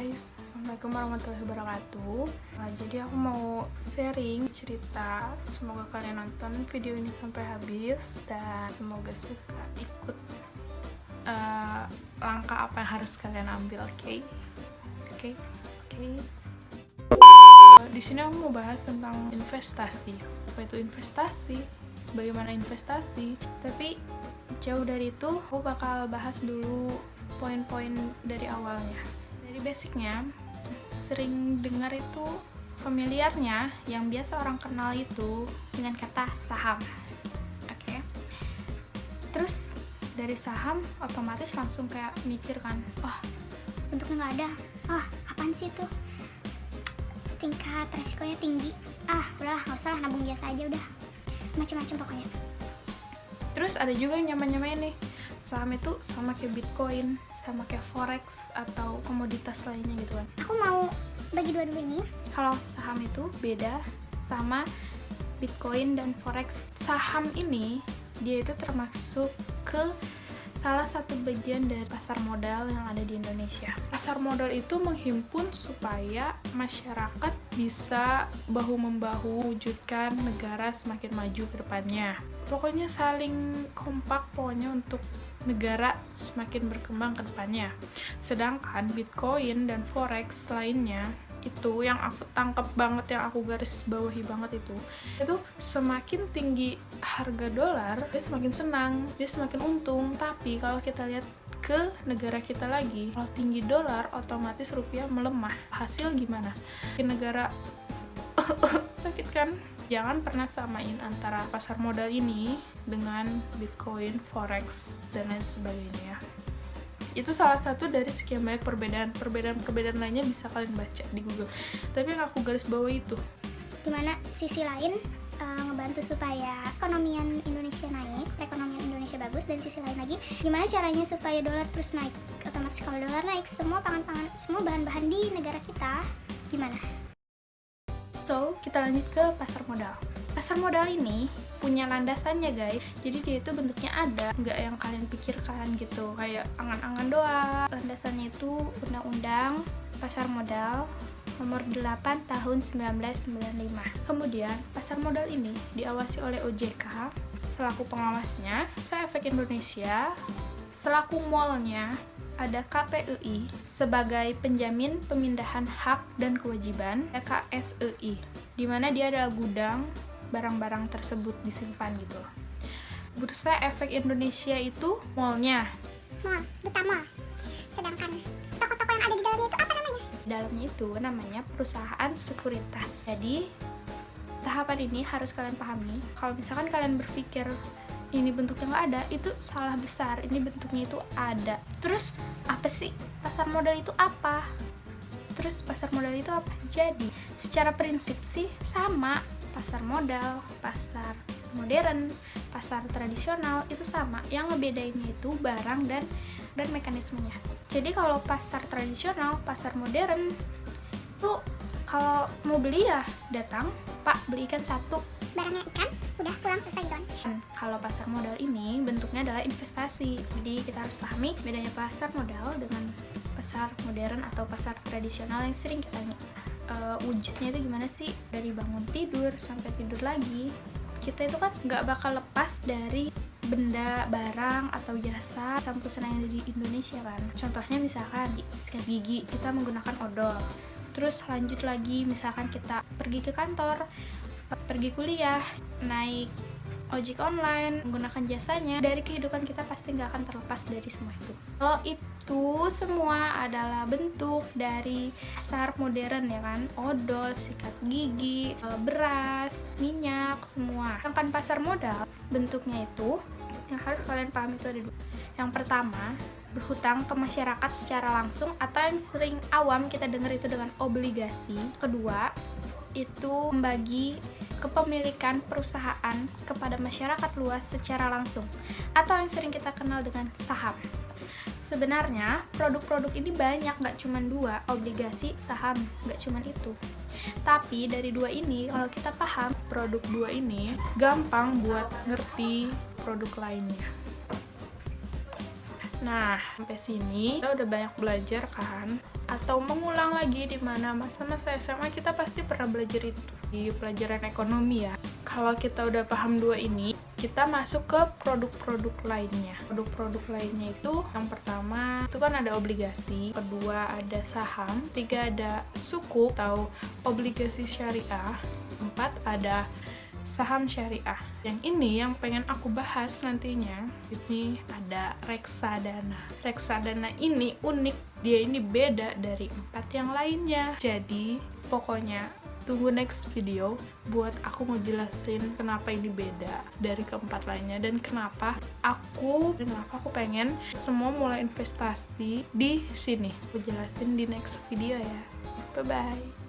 guys, Assalamualaikum warahmatullahi wabarakatuh. Jadi aku mau sharing cerita. Semoga kalian nonton video ini sampai habis dan semoga suka ikut langkah apa yang harus kalian ambil. Oke. Di sini aku mau bahas tentang investasi. Apa itu investasi? Bagaimana investasi? Tapi jauh dari itu, aku bakal bahas dulu poin-poin dari awalnya. Dari basicnya, sering dengar itu familiarnya yang biasa orang kenal itu dengan kata saham. Oke. Terus dari saham otomatis langsung kayak mikir kan, wah bentuknya nggak ada, apaan sih itu, tingkat resikonya tinggi, udahlah nggak usah lah, nabung biasa aja udah, macam-macam pokoknya. Terus ada juga yang nyamain nih, saham itu sama kayak Bitcoin, sama kayak Forex atau komoditas lainnya gitu kan. Aku mau bagi dua dulu ini. Kalau saham itu beda sama Bitcoin dan Forex. Saham ini dia itu termasuk ke salah satu bagian dari pasar modal yang ada di Indonesia. Pasar modal itu menghimpun supaya masyarakat bisa bahu-membahu wujudkan negara semakin maju ke depannya. Pokoknya saling kompak untuk negara semakin berkembang ke depannya. Sedangkan Bitcoin dan Forex lainnya itu yang aku tangkap banget, yang aku garis bawahi banget itu semakin tinggi harga dolar, dia semakin senang, dia semakin untung. Tapi kalau kita lihat ke negara kita lagi, kalau tinggi dolar otomatis rupiah melemah. Hasil gimana? Di negara sakit kan? Jangan pernah samain antara pasar modal ini dengan Bitcoin, Forex, dan lain sebagainya. Itu salah satu dari sekian banyak perbedaan lainnya bisa kalian baca di Google. Tapi yang aku garis bawah itu Dimana sisi lain ngebantu supaya ekonomian Indonesia naik, perekonomian Indonesia bagus, dan sisi lain lagi gimana caranya supaya dolar terus naik. Otomatis kalau dolar naik, semua pangan-pangan, semua bahan-bahan di negara kita gimana? So, kita lanjut ke pasar modal. Pasar modal ini punya landasannya guys, jadi dia itu bentuknya ada, nggak yang kalian pikirkan gitu, kayak angan-angan doang. Landasannya itu Undang-Undang Pasar Modal Nomor 8 Tahun 1995. Kemudian, pasar modal ini diawasi oleh OJK selaku pengawasnya, Bursa Efek Indonesia selaku mallnya, ada KPUI sebagai penjamin pemindahan hak dan kewajiban, KSEI, di mana dia adalah gudang barang-barang tersebut disimpan gitu. Bursa Efek Indonesia itu mallnya, Mall, duta mall. Sedangkan toko-toko yang ada di dalamnya itu apa namanya? dalamnya itu namanya perusahaan sekuritas. Jadi tahapan ini harus kalian pahami. Kalau misalkan kalian berpikir ini bentuknya nggak ada, itu salah besar. Ini bentuknya itu ada. Terus apa sih pasar modal itu apa? Terus pasar modal itu apa? Jadi secara prinsip sih sama. Pasar modal, pasar modern, pasar tradisional itu sama. Yang ngebedainnya itu barang dan mekanismenya. Jadi kalau pasar tradisional, pasar modern itu kalau mau beli ya datang, Pak beli ikan satu, Barangnya ikan, udah pulang selesai gitu kan. Kalau pasar modal ini bentuknya adalah investasi. Jadi kita harus pahami bedanya pasar modal dengan pasar modern atau pasar tradisional yang sering kita wujudnya itu gimana sih? Dari bangun tidur sampai tidur lagi, kita itu kan nggak bakal lepas dari benda, barang, atau jasa pesan yang ada di Indonesia kan. Contohnya misalkan di sikat gigi, kita menggunakan odol. Terus lanjut lagi, misalkan kita pergi ke kantor, pergi kuliah, naik ojek online, menggunakan jasanya, dari kehidupan kita pasti nggak akan terlepas dari semua itu. Kalau itu semua adalah bentuk dari pasar modern ya kan, odol, sikat gigi, beras, minyak, semua. Sedangkan pasar modal, bentuknya itu yang harus kalian pahami itu ada dua. Yang pertama, berhutang ke masyarakat secara langsung atau yang sering awam kita dengar itu dengan obligasi. Kedua, itu membagi kepemilikan perusahaan kepada masyarakat luas secara langsung atau yang sering kita kenal dengan saham. Sebenarnya produk-produk ini banyak, nggak cuma dua, obligasi, saham, nggak cuma itu. Tapi dari dua ini, kalau kita paham produk dua ini, gampang buat ngerti produk lainnya. Nah, sampai sini kita udah banyak belajar kan? Atau mengulang lagi di mana masa-masa SMA kita pasti pernah belajar itu di pelajaran ekonomi ya. Kalau kita udah paham dua ini, kita masuk ke produk-produk lainnya. Produk-produk lainnya itu yang pertama itu kan ada obligasi, kedua ada saham, tiga ada sukuk atau obligasi syariah, empat ada saham syariah. Yang ini yang pengen aku bahas nantinya, ini ada reksadana. Reksadana ini unik, dia ini beda dari 4 yang lainnya. Jadi pokoknya tunggu next video buat aku ngejelasin kenapa ini beda dari keempat lainnya dan kenapa aku pengen semua mulai investasi di sini. Aku jelasin di next video ya. Bye bye.